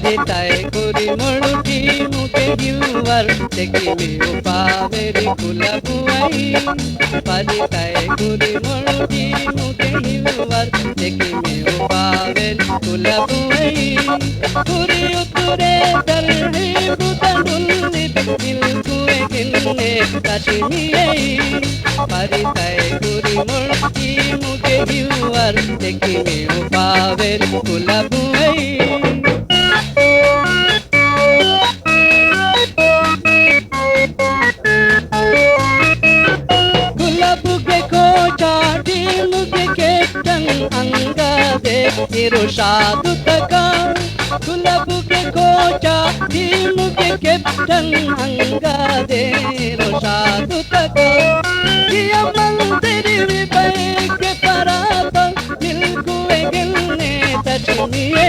ಪರಿತಾಯ ಕುರಿ ಮೊಳುಟಿ ಮುಕೆ ಹಿಲ್ವರ್ ತೆಗಿ ಮೇವು ಪಾವೆರಿ ಕುಲಬುವೈ ಪರಿತಾಯ ಕುರಿ ಮೊಳುಟಿ ಮುಕೆ ಹಿಲ್ವರ್ ತೆಗಿ ಮೇವು ಪಾವೆರಿ ಕುಲಬುವೈ ಕುರಿ ಉತ್ತುರೆ ತರ್ಹಿ ಬುತಡುಲ್ಲಿ ನಿಲ್ಕುವೆ ಗಿಲ್ನೆ ಕಟಿಮಿಯೈ ಪರಿತಾಯ ಕುರಿ ಮೊಳುಟಿ ಮುಕೆ ಹಿಲ್ವರ್ ತೆಗಿ ಮೇವು ಪಾವೆರಿ ಕುಲಬುವೈ इरुशादु तका गुलाबु के कोचा टीम के कैप्टन अंगा दे इरुशादु तका किया मंदिर विपय के पराप मिलकुए गिलने तचनिए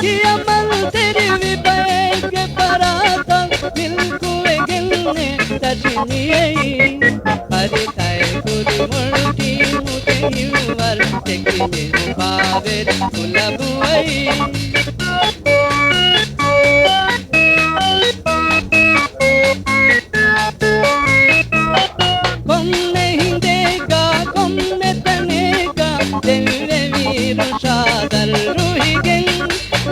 किया मंदिर विपय के पराप मिलकुए गिलने तचनिए परिताय कुरी मुर्टी मुके हिवर तेकी मेरे पावेरी कुलबुवै कोम्ने हिंदेगा कोम्ने तनेगा देवे वीर शादल रुहिगें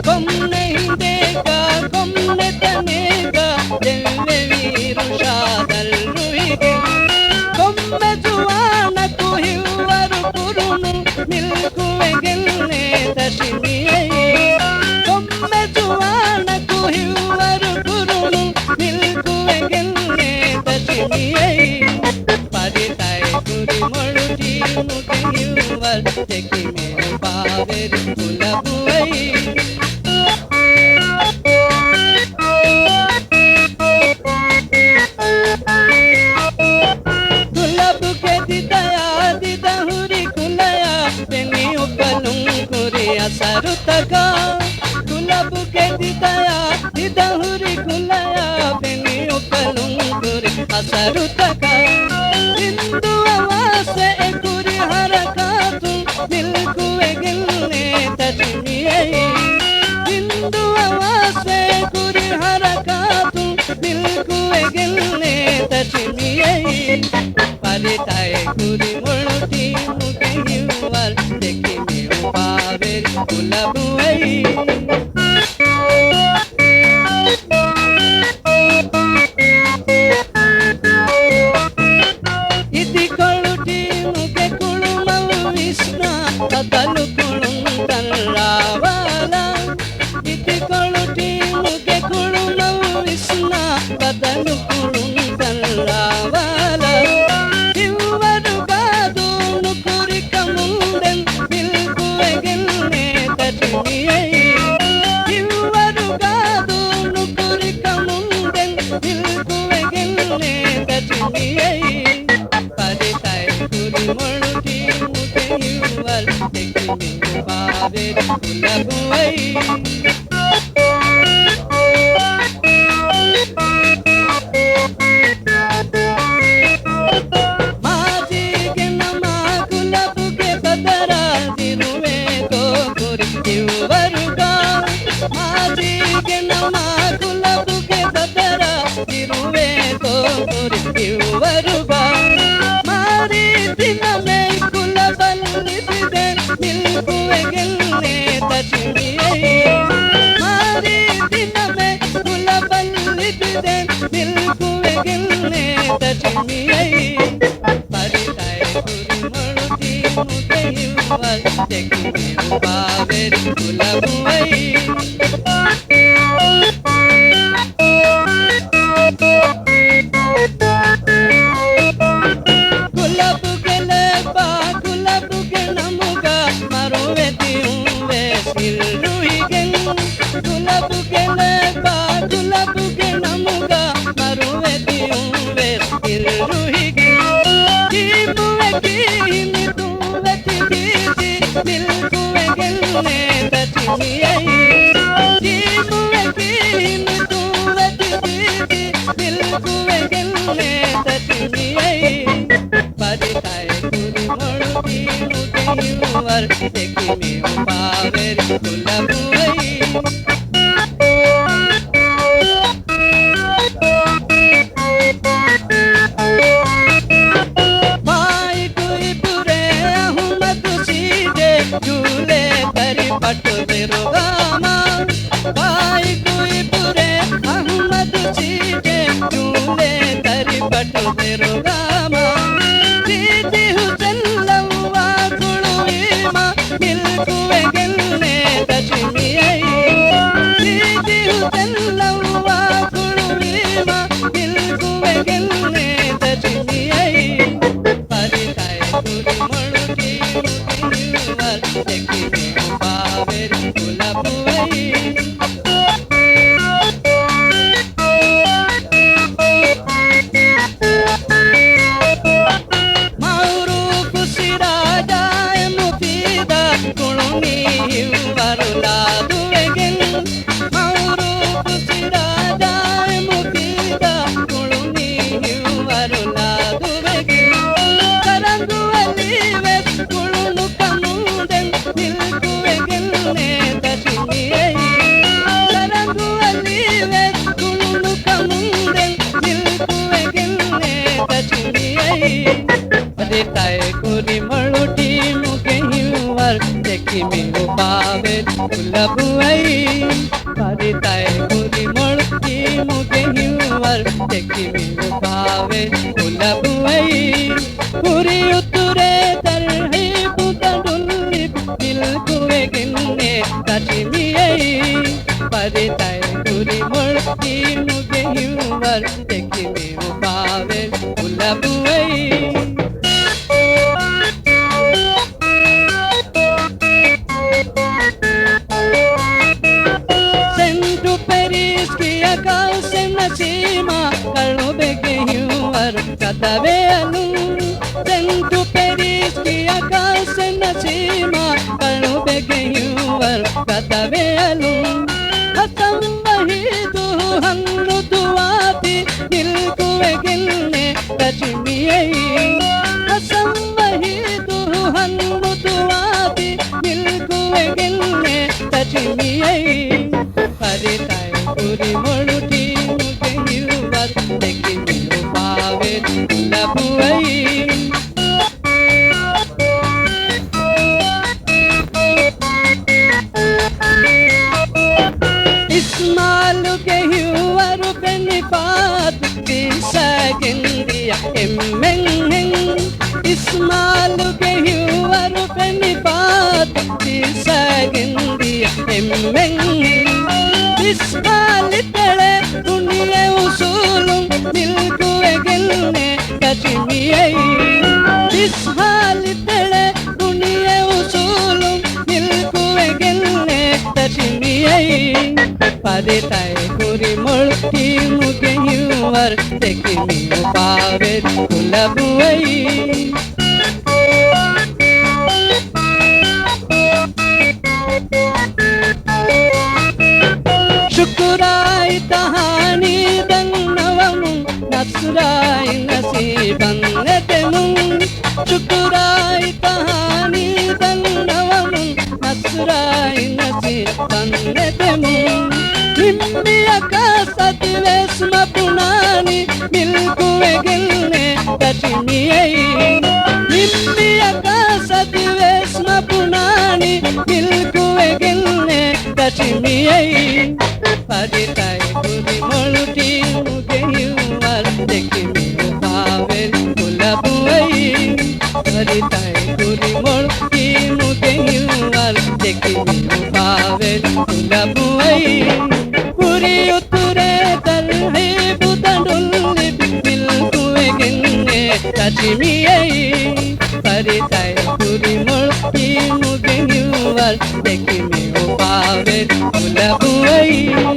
कोम्ने हिंदेगा कोम्ने तनेगा देवे वीर शादल रुहिगें कोम्मे जुआन को हिवर पुरुनु मिलकुए गिलने तशनिए कोम्मे जुआन को हिवर पुरुनु मिलकुए गिलने तशनिए परिताय कुरी मोळुटी मुके हिवर तेकी मेरे पावेरी कुलबुवै सरुतका गुलाबु के दिदया दिदहुरी गुलया बेनी उपलुंगुरी असरुतका हिंदू आवाज एकुरी हरकातु मिलकुए गिलने तजनिए हिंदू आवाज एकुरी हरकातु मिलकुए गिलने तजनिए परिताय कुरी मुळुटी मुके हिवर तेकी मेऊ पावेरी कुलबुवै इति कोळुटी मुके कुळुमल विष्ण तदलु कुळुंदल रावाला इति कोळुटी मुके कुळुमल विष्ण तदलु कुळुंदल रावाला हिवर गादु नुकुरि कमुंदन मिलकुए गिलने तजनिए हिवर गादु नुकुरि कमुंदन मिलकुए गिलने तजनिए परिताय कुरी मोळुटी मुके हिवर तेकी मेरे पावेरी कुलबुवै वरुबा मारी दिन में कुलबल लिपदे मिलकुए गिलने तजनिए मारी दिन में कुलबल लिपदे मिलकुए गिलने तजनिए परिताय कुरी मोळुटी मुके हिवर तेकी मेऊ पावेरी कुलबुवै गुलाबु के लेबा गुलाबु के नमुगा मारुवे दिउवे सिल रुहिगें गुलाबु के लेबा गुलाबु के नमुगा मारुवे दिउवे सिल रुहिगें जीमुवे कीनी तुवे तिगीजी मिलकुए गिलने तजनिए जीमुवे कीनी तुवे तिगीजी मिलकुए गिलने तजनिए परिताय कुरी मोळुटी मुके हिवर तेकी मेऊ पावेरी कुलबुवै मळुटी मुगियुवर देखिमे पावेर गुलाबुई माउरू खुशी राजा मुफीदा कुळुनी हिवरुला दुवेगिन माउरू खुशी राजा मुफीदा कुळुनी हिवरुला दुवेगिन करंगु अलीवे कुळुनु कमुंदೆನ್ ನಿಲ್ಕುವೆಗಿಲ್ನೆ ದಶಮಿಯೇ करंगु अलीवे कुळुनु कमुंदೆನ್ ನಿಲ್ಕುವೆಗಿಲ್ನೆ दशमियೇ अरे ताय कुरी मळुटी मुगियुवर देखिमे पावेर गुलाबुई अरे ताय कुरी मळुटी मुगियुवर देखिमे पावेर गुलाबुई पुरी उतुरे तरहीब तडुल्ली निल्कुवेगिल्ने दशमियೇ अरे ताय कुरी मळुटी मुगियुवर देखिमे पावेर गुलाबुई सेंटू पेरिस की अकाल से नसीमा कलो बेगेयुवर कदवे अलू सेंटू पेरिस की अकाल से नसीमा कलो बेगेयुवर कदवे अलू हसम वही दु हन्नु दुआती निल्कुवेगिल्ने दशमियೇ हसम वही दु हन्नु दुआती निल्कुवेगिल्ने दशमियೇ अरे ताय कुरी मळुटी मुगियुवर देखिमे पावेर गुलाबुई इस्माइल गेयुवर बेनिपात बिसगिंदिया एम्मेंहें इस्माइल गेयुवर बेनिपात बिसगिंदिया एम्मेंहें इस्माइल तेरे दुनिया उसूलुं निल्कुवेगिल्ने दशमियೇ इस्माइल तेरे दुनिया उसूलुं निल्कुवेगिल्ने दशमियೇ अरे ताय कुरी मळुटी मुगियुवर देखिमे पावेर गुलाबुई शुकुराई तहानी दंगनवनु नसराई नसीबन्नेतेनु शुकुराई तहानी दंगनवनु नसराई नसीबन्नेतेनु निम्मियक सदिवेस्म पुनानी मिल्कुवेगिल्ने दशमियೇ निम्मियक सदिवेस्म पुनानी मिल्कुवेगिल्ने दशमियೇ अरे ताय कुरी मळुटी मुगियुवर देखिमे पावेर गुलाबुई अरे ताय कुरी मळुटी मुगियुवर देखिमे पावेर गुलाबुई पुरी उतुरे तरहीब तडुल्ली निल्कुवेगिल्ने दशमियೇ अरे ताय कुरी मळुटी मुगियुवर देखिमे पावेर गुलाबुई